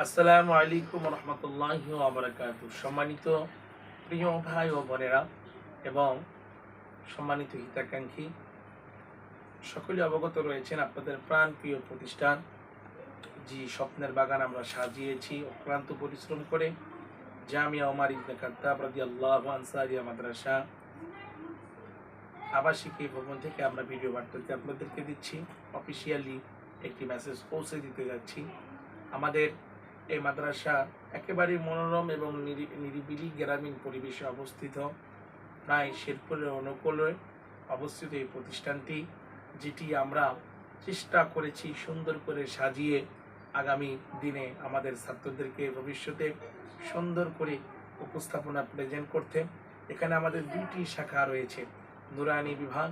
আসসালামু আলাইকুম রহমতুল্লাহি ওয়া বারাকাতুহু। সম্মানিত প্রিয় ভাই ও বোনেরা এবং সম্মানিত হিতাকাঙ্ক্ষী সকলে অবগত রয়েছেন আপনাদের প্রাণ প্রিয় প্রতিষ্ঠান জি স্বপ্নের বাগান আমরা সাজিয়েছি অক্লান্ত পরিশ্রম করে জামিয়া ওমর ইবনে খাত্তাব রাদিয়াল্লাহু আনসারিয়া মাদ্রাসা আবাসিক এই ভবন থেকে আমরা ভিডিও বার্তাতে আপনাদেরকে দিচ্ছি। অফিসিয়ালি একটি মেসেজ পৌঁছে দিতে যাচ্ছি। আমাদের এই মাদ্রাসা একেবারে মনোরম এবং নিরিবিলি গ্রামীণ পরিবেশে অবস্থিত, প্রায় শেরপুরের অনুকূলে অবস্থিত এই প্রতিষ্ঠানটি, যেটি আমরা চেষ্টা করেছি সুন্দর করে সাজিয়ে আগামী দিনে আমাদের ছাত্রদেরকে ভবিষ্যতে সুন্দর করে উপস্থাপনা প্রেজেন্ট করতে। এখানে আমাদের দুইটি শাখা রয়েছে, নুরানি বিভাগ,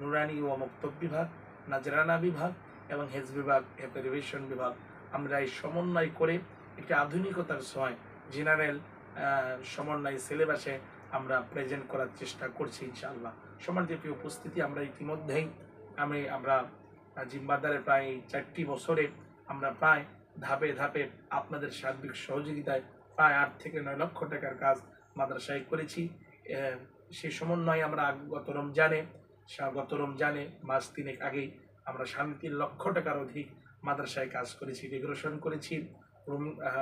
নুরানি ও মক্তব বিভাগ, নাজরানা বিভাগ এবং হেজ বিভাগ, রিভিশন বিভাগ। আমরা এই সমন্বয় করে একটি আধুনিকতার সময় জেনারেল সমন্বয় সিলেবাসে আমরা প্রেজেন্ট করার চেষ্টা করছি ইনশাআল্লাহ। সম্মানিত প্রিয় উপস্থিতি, আমরা ইতিমধ্যেই আমরা জিম্বাদারে প্রায় 4টি বছরে আমরা প্রায় ধাপে ধাপে আপনাদের সার্বিক সহযোগিতায় প্রায় 8 থেকে 9 লক্ষ টাকার কাজ মাদ্রাসায় করেছি। সেই সমন্বয়ে আমরা গত রমজানে মাস 3 আগেই আমরা 3.5 লক্ষ টাকার অধিক মাদ্রাসায় কাজ করেছি, ডেকোরেশন করেছি,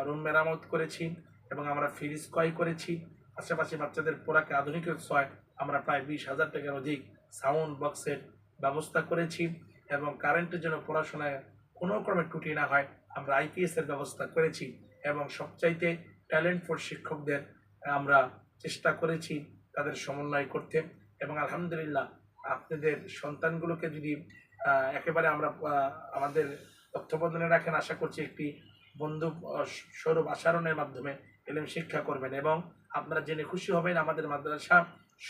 রুম মেরামত করেছি এবং আমরা ফ্রিজ ক্রয় করেছি। পাশাপাশি বাচ্চাদের পড়াকে আধুনিকের ছয় আমরা প্রায় 20,000 টাকার অধিক সাউন্ড বক্সের ব্যবস্থা করেছি এবং কারেন্টের জন্য পড়াশোনায় কোনো ক্রমে ত্রুটি না হয় আমরা আইপিএস এর ব্যবস্থা করেছি এবং সবচাইতে ট্যালেন্টফুল শিক্ষকদের আমরা চেষ্টা করেছি তাদের সমন্বয় করতে। এবং আলহামদুলিল্লাহ আপনাদের সন্তানগুলোকে যদি একেবারে আমরা আমাদের তত্ত্বাবধানে রাখেন, আশা করছি একটি বন্ধু স্বরূপ আচরণের মাধ্যমে এলেম শিক্ষা করবেন এবং আপনারা জেনে খুশি হবেন আমাদের মাদ্রাসা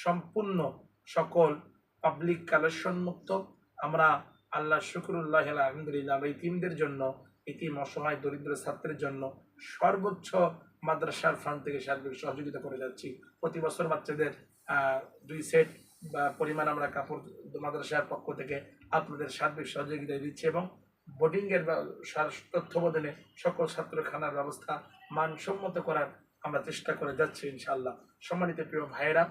সম্পূর্ণ সকল পাবলিক কালেকশন মুক্ত। আমরা আল্লাহ শুকরুল্লাহ আলহামদুলিল্লাহ আমরা ইতিমদের জন্য, ইতিম অসহায় দরিদ্র ছাত্রের জন্য সর্বোচ্চ মাদ্রাসার ফান্ড থেকে সার্বিক সহযোগিতা করে যাচ্ছি। প্রতি বছর বাচ্চাদের 2 সেট পরিমাণ আমরা কাপড় মাদ্রাসার পক্ষ থেকে আপনাদের সার্বিক সহযোগিতা দিচ্ছি এবং বোর্ডিংয়ের তত্ত্বাবধানে সকল ছাত্র খানার ব্যবস্থা মানসম্মত করার আমরা চেষ্টা করে যাচ্ছি ইনশাআল্লাহ। সম্মানিত প্রিয় ভাইয়েরা,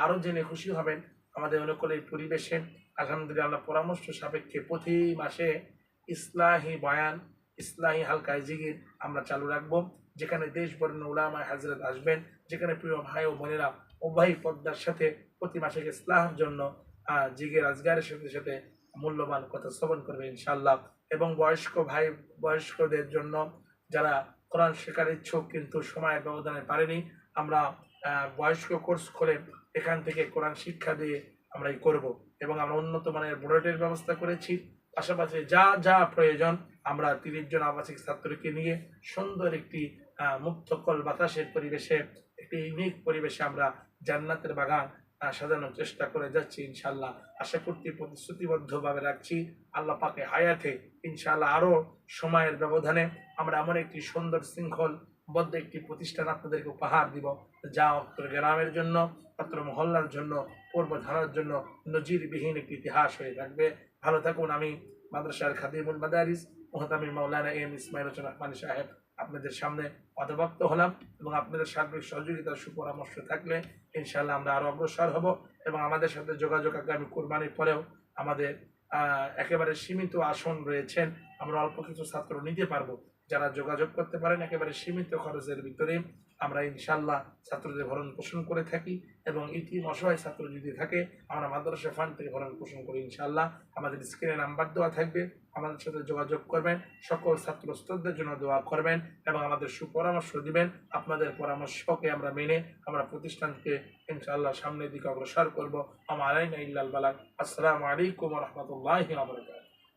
আরও জেনে খুশি হবেন আমাদের অনুকূলে পরিবেশে আলহামদুলিল্লাহ পরামর্শ সাপেক্ষে প্রতি মাসে ইসলাহি বয়ান, ইসলাহি হালকা জিকির আমরা চালু রাখবো, যেখানে দেশ বরেণ্য উলামা হাজরত আসবেন, যেখানে প্রিয় ভাই ও বোনেরা উভয় পদ্মার সাথে প্রতি মাসে ইসলাহের জন্য জিকির আজগারের সাথে সাথে মূল্যবান কথা শ্রবণ করবে ইনশাআল্লাহ। এবং বয়স্কদের জন্য যারা কোরআন শেখার ইচ্ছুক কিন্তু সময়ের ব্যবধানে পারেনি, আমরা বয়স্ক কোর্স খুলে এখান থেকে কোরআন শিক্ষা দিয়ে আমরাই করব এবং আমরা উন্নত মানের বোর্ডের ব্যবস্থা করেছি। পাশাপাশি যা যা প্রয়োজন আমরা 30 জন আবাসিক ছাত্রকে নিয়ে সুন্দর একটি মুক্তকল বাতাসের পরিবেশে, একটি ইউনিক পরিবেশে আমরা জান্নাতের বাগান সাজানোর চেষ্টা করে যাচ্ছি ইনশাআল্লাহ। আশা করতে প্রতিশ্রুতিবদ্ধভাবে রাখছি আল্লাহ পাকে হায়াতে ইনশাআল্লাহ আরও সময়ের ব্যবধানে আমরা এমন একটি সুন্দর শৃঙ্খলবদ্ধ একটি প্রতিষ্ঠান আপনাদেরকে উপহার দিব, যা অত্র গ্রামের জন্য, অত্র মহল্লার জন্য, পূর্ব ধারার জন্য নজিরবিহীন একটি ইতিহাস হয়ে থাকবে। ভালো থাকুন। আমি মাদ্রাসার খাদিমুল মাদারিস মুহতামিম মাওলানা এম ইসমাইল হোসেন আহমানী সাহেব আপনাদের সামনে অধবক্ত হলাম এবং আপনাদের সার্বিক সহযোগিতার সুপরামর্শ থাকলে ইনশাআল্লাহ আমরা আরও অগ্রসর হব এবং আমাদের সাথে যোগাযোগ আগামী কুরবানির পরেও আমাদের একেবারে সীমিত আসন রয়েছেন, আমরা অল্প কিছু ছাত্র নিতে পারবো। যারা যোগাযোগ করতে পারেন একেবারে সীমিত খরচের ভিতরে আমরা ইনশাআল্লাহ ছাত্রদের ভরণ পোষণ করে থাকি এবং ইতিম অসহায় ছাত্র যদি থাকে আমরা মাদ্রাসা ফান্ড থেকে ভরণ পোষণ করি ইনশাআল্লাহ। আমাদের স্ক্রিনে নাম্বার দেওয়া থাকবে, আমাদের সাথে যোগাযোগ করবেন, সকল ছাত্রদের জন্য দোয়া করবেন এবং আমাদের সুপরামর্শ দিবেন। আপনাদের পরামর্শকে আমরা মেনে আমরা প্রতিষ্ঠানকে ইনশাআল্লাহ সামনের দিকে অগ্রসর করবো। আসসালামু আলাইকুম ওয়া রাহমাতুল্লাহি ওয়া বারাকাতুহু।